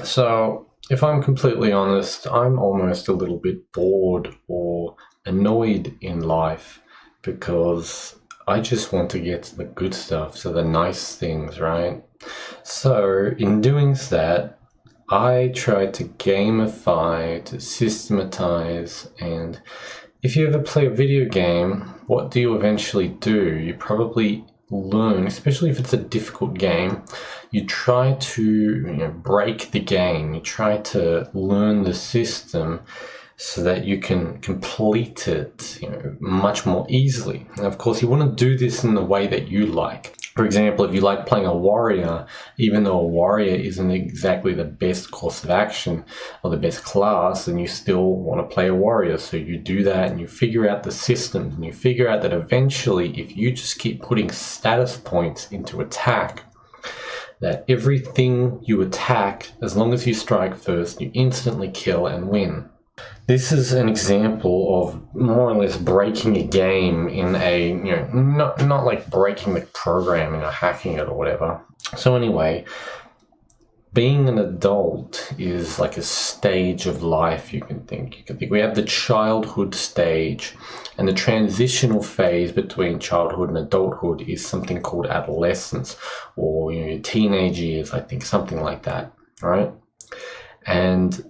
So, if I'm completely honest, I'm almost a little bit bored or annoyed in life because I just want to get to the good stuff, to the nice things, right? So, in doing that, I try to gamify, to systematize, and if you ever play a video game, what do you eventually do? You probably learn, especially if it's a difficult game, you try to break the game. You try to learn the system so that you can complete it much more easily. And of course, you want to do this in the way that you like. For example, if you like playing a warrior, even though a warrior isn't exactly the best course of action or the best class, then you still want to play a warrior. So you do that and you figure out the systems, and you figure out that eventually, if you just keep putting status points into attack, that everything you attack, as long as you strike first, you instantly kill and win. This is an example of more or less breaking a game in a, not like breaking the program, hacking it or whatever. So anyway, being an adult is like a stage of life, you can think. We have the childhood stage, and the transitional phase between childhood and adulthood is something called adolescence, or teenage years, I think, something like that, right? And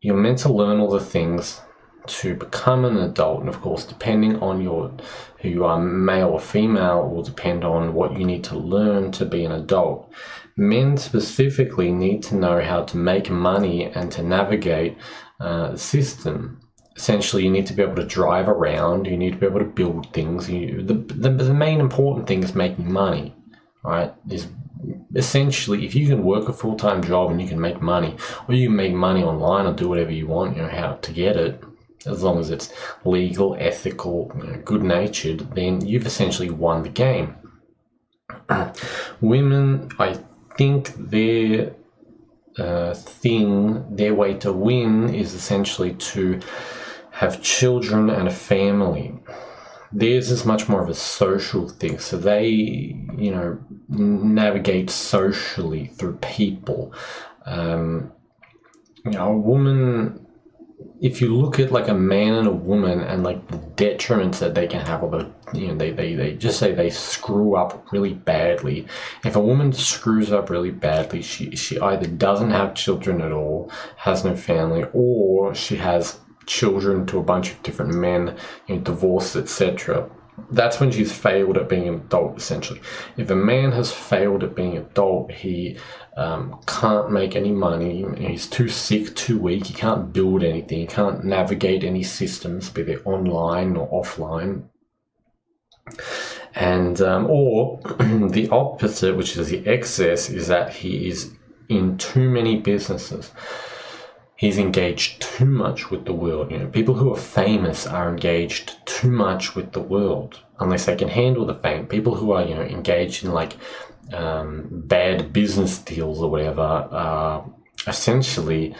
you're meant to learn all the things to become an adult, and of course, depending on who you are, male or female, will depend on what you need to learn to be an adult. Men specifically need to know how to make money and to navigate the system. Essentially, you need to be able to drive around. You need to be able to build things. The main important thing is making money, right? Essentially, if you can work a full-time job and you can make money, or you can make money online or do whatever you want, how to get it, as long as it's legal, ethical, good-natured, then you've essentially won the game. Women, I think their their way to win is essentially to have children and a family. Theirs is much more of a social thing, so they, navigate socially through people. A woman, if you look at like a man and a woman and like the detriments that they can have, although they just say they screw up really badly. If a woman screws up really badly, she either doesn't have children at all, has no family, or she has children to a bunch of different men, divorced, etc. That's when she's failed at being an adult, essentially. If a man has failed at being an adult, he can't make any money, he's too sick, too weak, he can't build anything, he can't navigate any systems, be they online or offline. And or the opposite, which is the excess, is that he is in too many businesses. He's engaged too much with the world. People who are famous are engaged too much with the world, unless they can handle the fame. People who are, engaged in like bad business deals or whatever are essentially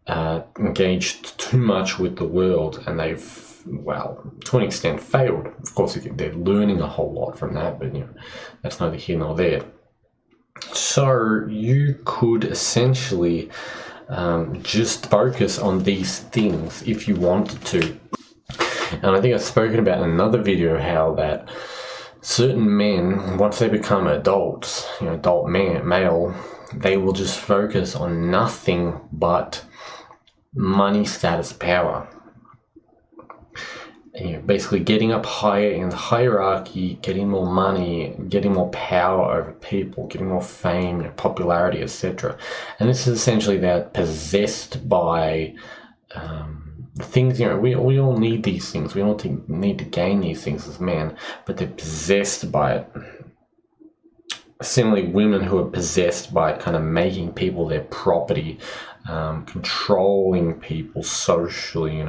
engaged too much with the world, and they've, well, to an extent, failed. Of course, they're learning a whole lot from that, but that's neither here nor there. So you could essentially just focus on these things if you wanted to. And I think I've spoken about in another video how that certain men, once they become adults, adult male, they will just focus on nothing but money, status, power. Basically getting up higher in the hierarchy, getting more money, getting more power over people, getting more fame, popularity, etc. And this is essentially they're possessed by things. We all need these things. We all need to gain these things as men, but they're possessed by it. Similarly, women who are possessed by kind of making people their property, controlling people socially,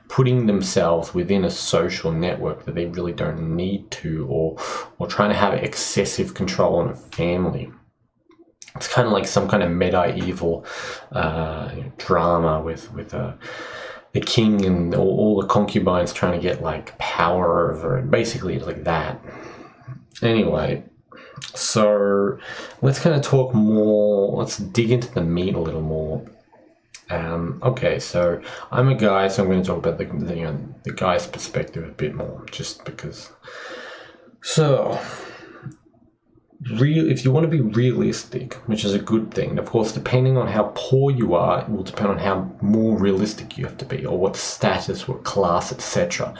putting themselves within a social network that they really don't need to, or trying to have excessive control on a family. It's kind of like some kind of medieval drama with the king and all the concubines trying to get like power over it. Basically, it's like that. Anyway, So let's kind of talk more, let's dig into the meat a little more. Okay, so I'm a guy, so I'm going to talk about the guy's perspective a bit more, just because. So, if you want to be realistic, which is a good thing, of course, depending on how poor you are, it will depend on how more realistic you have to be, or what status, what class, etc.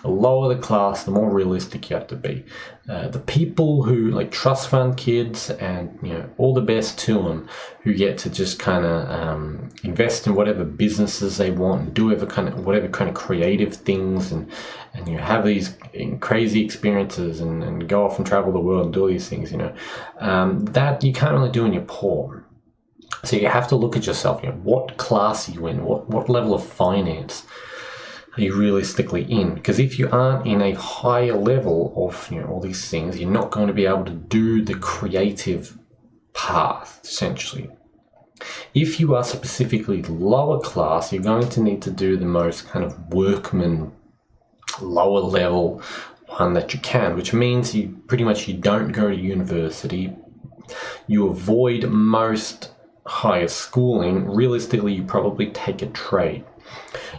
The lower the class, the more realistic you have to be. The people who like trust fund kids, and all the best to them, who get to just kind of invest in whatever businesses they want and do whatever kind of creative things, and have these crazy experiences and go off and travel the world and do all these things. That you can't really do when you're poor. So you have to look at yourself. What class are you in? What level of finance are you realistically in? Because if you aren't in a higher level of all these things, you're not going to be able to do the creative path, essentially. If you are specifically lower class, you're going to need to do the most kind of workman, lower level one that you can, which means you don't go to university. You avoid most higher schooling. Realistically, you probably take a trade.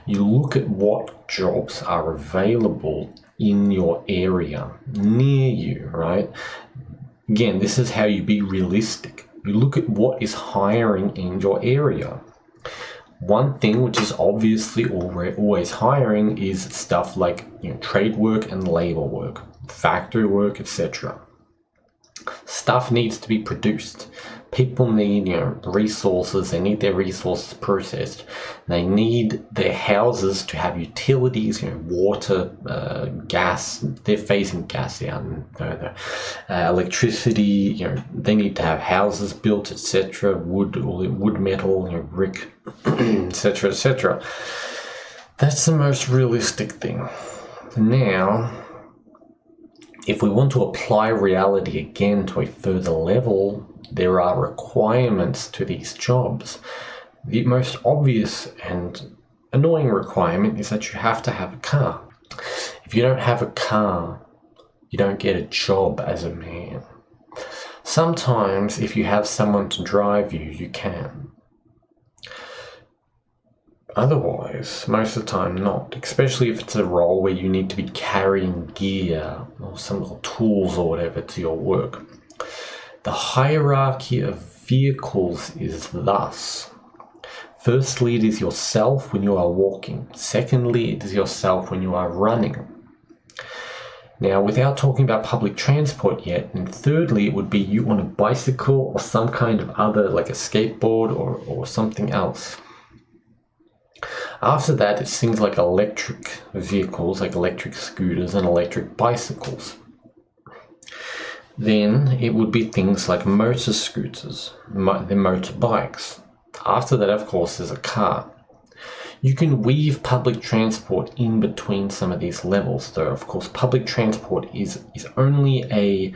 You look at what jobs are available in your area, near you, right? Again, this is how you be realistic. You look at what is hiring in your area. One thing which is obviously always hiring is stuff like trade work and labor work, factory work, etc. Stuff needs to be produced. People need resources. They need their resources processed. They need their houses to have utilities, water, gas. They're phasing gas out, electricity. They need to have houses built, etc. Wood, metal, brick, etc., etc. That's the most realistic thing. Now, if we want to apply reality again to a further level, there are requirements to these jobs. The most obvious and annoying requirement is that you have to have a car. If you don't have a car, you don't get a job as a man. Sometimes, if you have someone to drive you, you can. Otherwise, most of the time not, especially if it's a role where you need to be carrying gear or some little tools or whatever to your work. The hierarchy of vehicles is thus. Firstly, it is yourself when you are walking. Secondly, it is yourself when you are running. Now, without talking about public transport yet, and thirdly, it would be you on a bicycle or some kind of other, like a skateboard or something else. After that, it's things like electric vehicles, like electric scooters and electric bicycles. Then it would be things like motor scooters, the motorbikes. After that, of course, there's a car. You can weave public transport in between some of these levels, though, of course, public transport is only a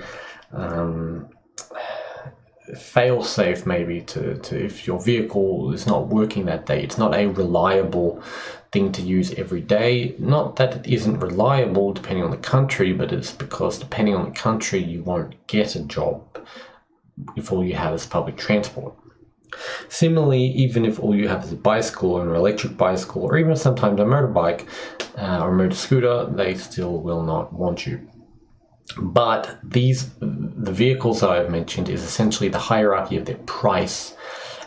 fail-safe maybe to if your vehicle is not working that day. It's not a reliable thing to use every day. Not that it isn't reliable depending on the country, but it's because depending on the country you won't get a job if all you have is public transport. Similarly, even if all you have is a bicycle or an electric bicycle or even sometimes a motorbike or a motor scooter, they still will not want you. But the vehicles that I've mentioned is essentially the hierarchy of their price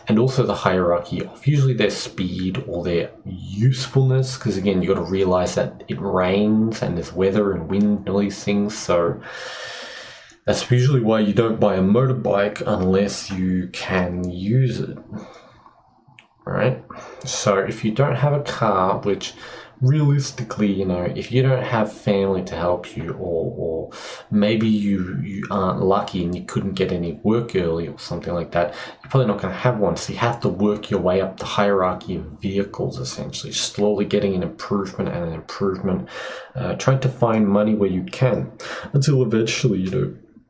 and also the hierarchy of usually their speed or their usefulness, because again, you've got to realize that it rains and there's weather and wind and all these things, so that's usually why you don't buy a motorbike unless you can use it, right? So if you don't have a car, which realistically, if you don't have family to help you, or maybe you aren't lucky and you couldn't get any work early or something like that, you're probably not going to have one. So you have to work your way up the hierarchy of vehicles, essentially, slowly getting an improvement and an improvement, trying to find money where you can, until eventually,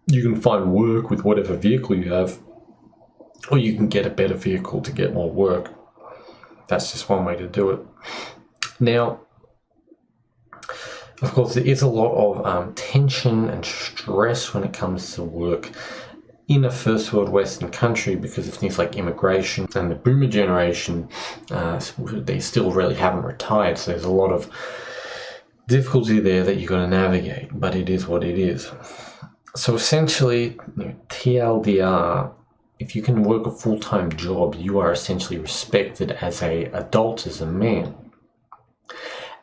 you can find work with whatever vehicle you have, or you can get a better vehicle to get more work. That's just one way to do it. Now, Of course, there is a lot of tension and stress when it comes to work in a first world Western country because of things like immigration and the boomer generation. They still really haven't retired, so there's a lot of difficulty there that you've got to navigate, but it is what it is. So essentially, TLDR, if you can work a full-time job, you are essentially respected as an adult, as a man.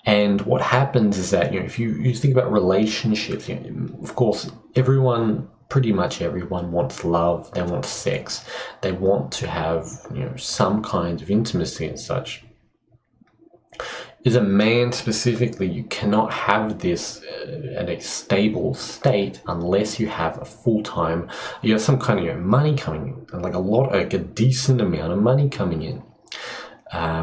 And what happens is that, if you think about relationships, of course, pretty much everyone wants love, they want sex, they want to have, some kind of intimacy and such. As a man specifically, you cannot have this at a stable state unless you have a full-time, you have some kind of money coming in, and like a decent amount of money coming in.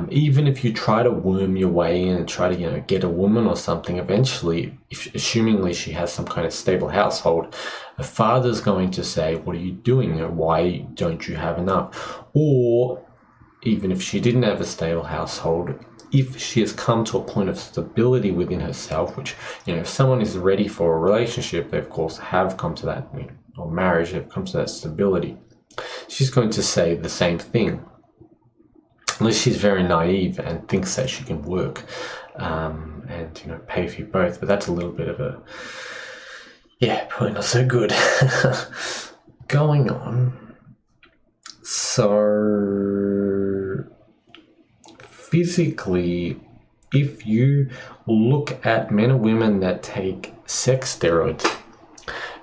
Even if you try to worm your way in and try to, get a woman or something, eventually, assumingly she has some kind of stable household, the father's going to say, what are you doing? Why don't you have enough? Or even if she didn't have a stable household, if she has come to a point of stability within herself, which, if someone is ready for a relationship, they of course have come to that, or marriage, they've come to that stability, she's going to say the same thing. Unless she's very naive and thinks that she can work and pay for you both. But that's a little bit of probably not so good. Going on. So physically, if you look at men and women that take sex steroids,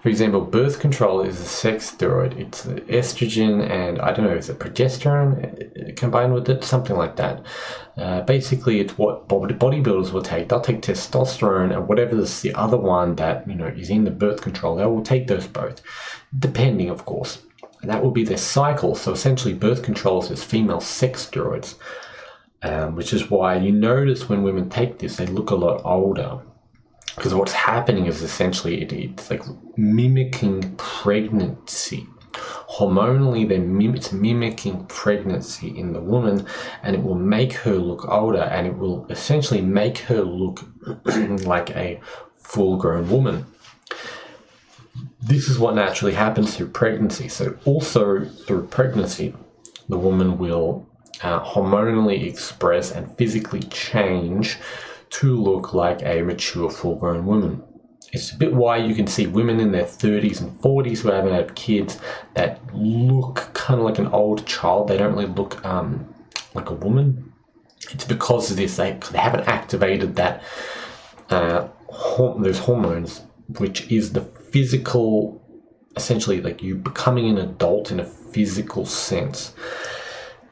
for example, birth control is a sex steroid. It's estrogen and, I don't know, is it progesterone combined with it? Something like that. Basically, it's what bodybuilders will take. They'll take testosterone and whatever is the other one that, is in the birth control. They will take those both, depending, of course. And that will be their cycle. So essentially, birth control is female sex steroids, which is why you notice when women take this, they look a lot older. Because what's happening is essentially it's like mimicking pregnancy. Hormonally, it's mimicking pregnancy in the woman, and it will make her look older, and it will essentially make her look like a full-grown woman. This is what naturally happens through pregnancy. So also through pregnancy, the woman will hormonally express and physically change to look like a mature full-grown woman. It's a bit why you can see women in their 30s and 40s who haven't had kids that look kind of like an old child. They don't really look like a woman. It's because of this. They haven't activated that those hormones, which is the physical, essentially like you becoming an adult in a physical sense.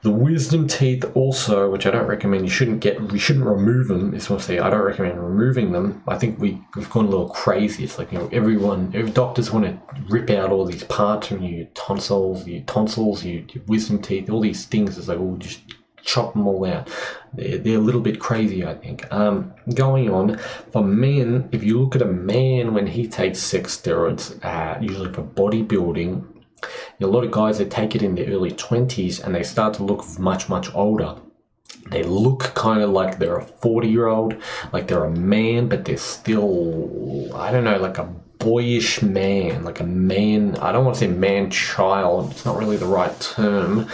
The wisdom teeth also, which I don't recommend, we shouldn't remove them. It's what I say, I don't recommend removing them. I think we've gone a little crazy. It's like, every doctors want to rip out all these parts from your tonsils, your wisdom teeth, all these things. It's like, we'll just chop them all out. They're a little bit crazy, I think. Going on, for men, if you look at a man when he takes sex steroids, usually for bodybuilding, a lot of guys that take it in their early 20s and they start to look much, much older. They look kind of like they're a 40-year-old, like they're a man, but they're still, I don't know, like a boyish man, like a man. I don't want to say man-child, it's not really the right term,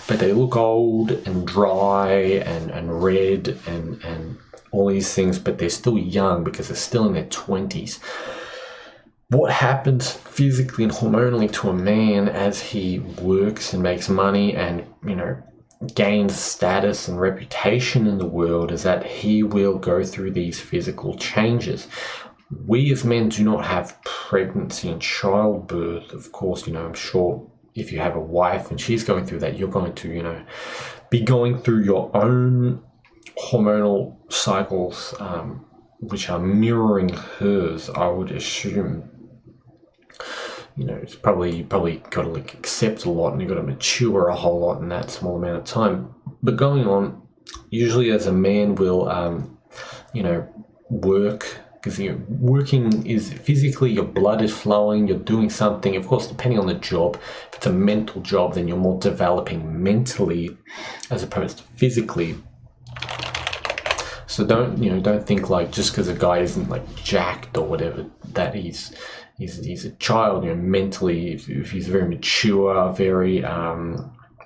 but they look old and dry and red and all these things, but they're still young because they're still in their 20s. What happens physically and hormonally to a man as he works and makes money and, gains status and reputation in the world is that he will go through these physical changes. We as men do not have pregnancy and childbirth. Of course, I'm sure if you have a wife and she's going through that, you're going to, be going through your own hormonal cycles, which are mirroring hers, I would assume. It's probably got to accept a lot and you've got to mature a whole lot in that small amount of time. But going on, usually as a man will, work, because working is physically, your blood is flowing, you're doing something. Of course, depending on the job, if it's a mental job, then you're more developing mentally as opposed to physically. So don't think like just because a guy isn't like jacked or whatever that he's a child. Mentally, if he's very mature, very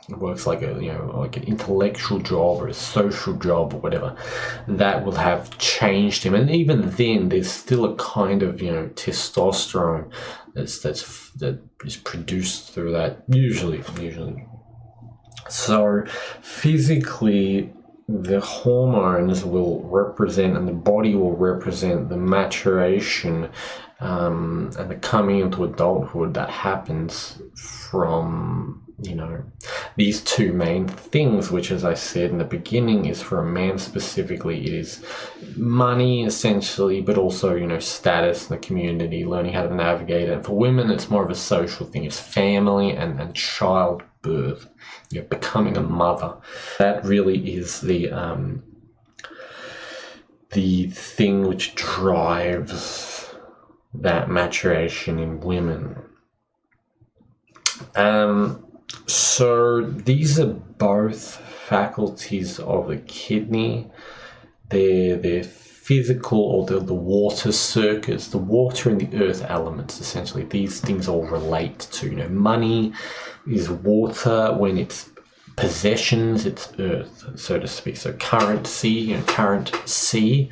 works like like an intellectual job or a social job or whatever, that will have changed him. And even then, there's still a kind of testosterone that is produced through that usually. So physically, the hormones will represent, and the body will represent, the maturation and the coming into adulthood that happens from these two main things, which, as I said in the beginning, is for a man specifically, it is money essentially, but also status in the community, learning how to navigate it. And for women, it's more of a social thing. It's family and childbirth, becoming a mother. That really is the thing which drives that maturation in women. So these are both faculties of the kidney. They're physical, or the water circuits, the water and the earth elements. Essentially, these things all relate to. Money is water. When it's possessions, it's earth, so to speak. So currency, currency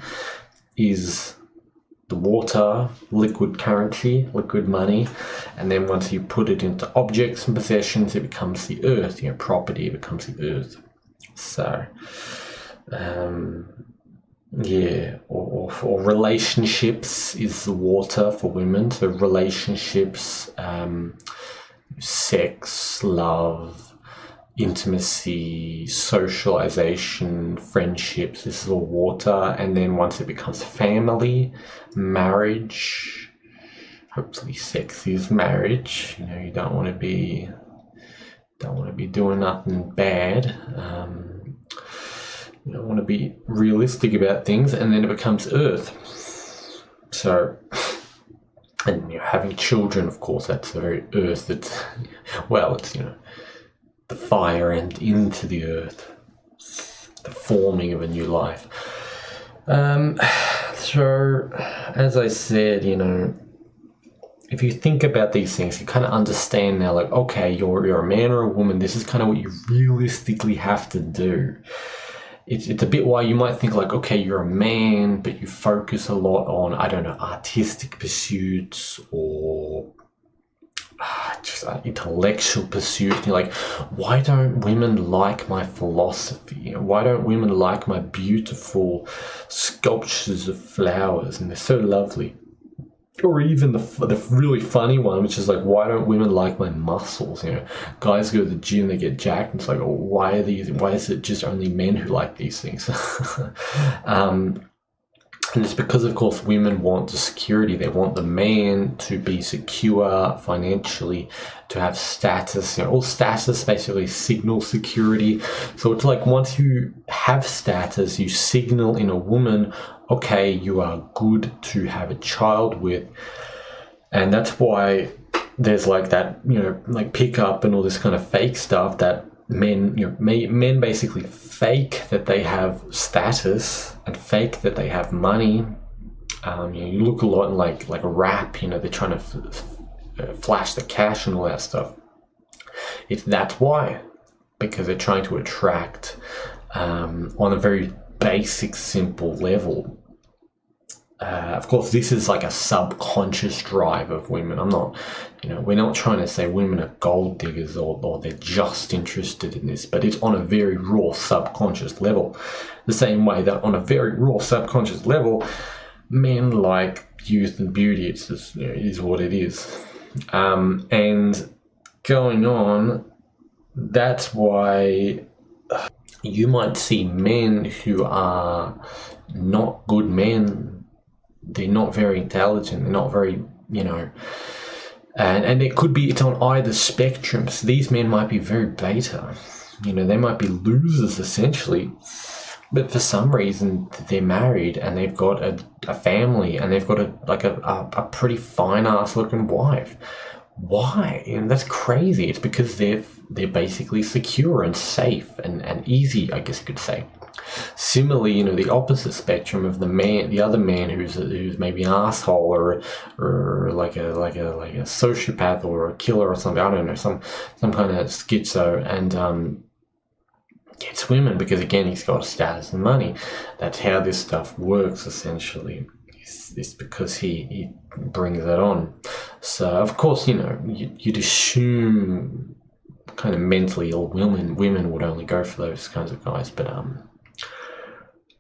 is the water, liquid currency, liquid money, and then once you put it into objects and possessions, it becomes the earth. Property becomes the earth. So, or relationships is the water for women. So relationships, sex, love, intimacy, socialization, friendships, this is all water. And then once it becomes family, marriage, hopefully sex is marriage. You don't want to be doing nothing bad. You don't want to be realistic about things, and then it becomes earth. So, and having children, of course, that's the very earth. It's the fire and into the earth, the forming of a new life. So, as I said, if you think about these things, you kind of understand now, like, okay, you're a man or a woman, this is kind of what you realistically have to do. It's a bit why you might think like, okay, you're a man, but you focus a lot on, artistic pursuits or just intellectual pursuits. And you're like, why don't women like my philosophy? Why don't women like my beautiful sculptures of flowers? And they're so lovely. Or even the really funny one, which is like, why don't women like my muscles? Guys go to the gym, they get jacked, and it's like, why is it just only men who like these things? And it's because, of course, women want the security. They want the man to be secure financially, to have status. All status basically signals security. So it's like once you have status, you signal in a woman, okay, you are good to have a child with. And that's why there's like that, like pickup and all this kind of fake stuff that men basically fake that they have status and fake that they have money. You look a lot in like rap, they're trying to flash the cash and all that stuff. That's why, because they're trying to attract on a very basic, simple level. Of course, this is like a subconscious drive of women. We're not trying to say women are gold diggers or they're just interested in this, but it's on a very raw subconscious level. The same way that on a very raw subconscious level, men like youth and beauty. It's just, it is what it is. And going on, that's why you might see men who are not good men. They're not very intelligent. They're not very, and it could be, it's on either spectrum. So these men might be very beta. They might be losers essentially, but for some reason they're married and they've got a family and they've got a pretty fine ass looking wife. Why? That's crazy. It's because they're basically secure and safe and easy, I guess you could say. Similarly, the opposite spectrum of the other man who's maybe an asshole or like a sociopath or a killer or something. I don't know, some kind of schizo, and gets women because again he's got status and money. That's how this stuff works essentially. It's because he brings it on. So of course, you'd assume kind of mentally ill women would only go for those kinds of guys, but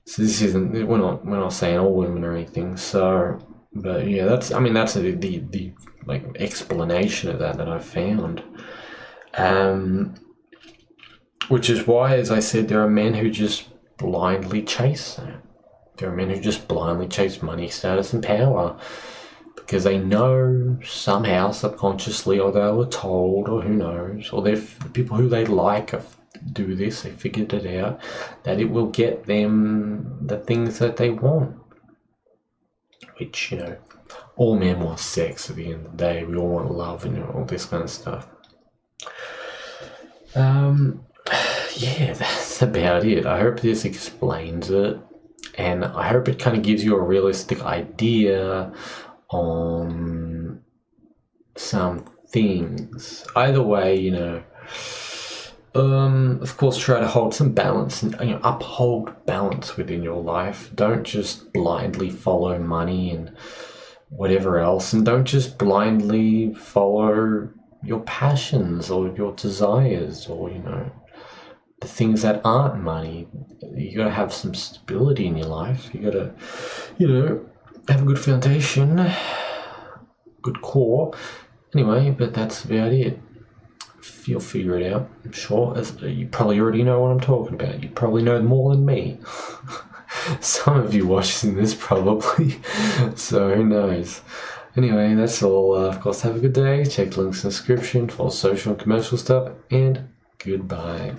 so this isn't, we're not saying all women or anything. So, but yeah, that's the like explanation of that I've found. Which is why, as I said, there are men who just blindly chase that. There are men who just blindly chase money, status, and power because they know somehow, subconsciously, or they were told, or who knows, or the people who they like do this, they figured it out, that it will get them the things that they want. Which, all men want sex at the end of the day. We all want love and all this kind of stuff. Yeah, that's about it. I hope this explains it, and I hope it kind of gives you a realistic idea on some things. Either way, of course, try to hold some balance and uphold balance within your life. Don't just blindly follow money and whatever else, and don't just blindly follow your passions or your desires or the things that aren't money. You gotta have some stability in your life. You gotta, have a good foundation, good core. Anyway, but that's about it. You'll figure it out, I'm sure. As you probably already know what I'm talking about. You probably know more than me. Some of you watching this probably. So who knows? Anyway, that's all. Of course, have a good day. Check the links in the description for social and commercial stuff. And goodbye.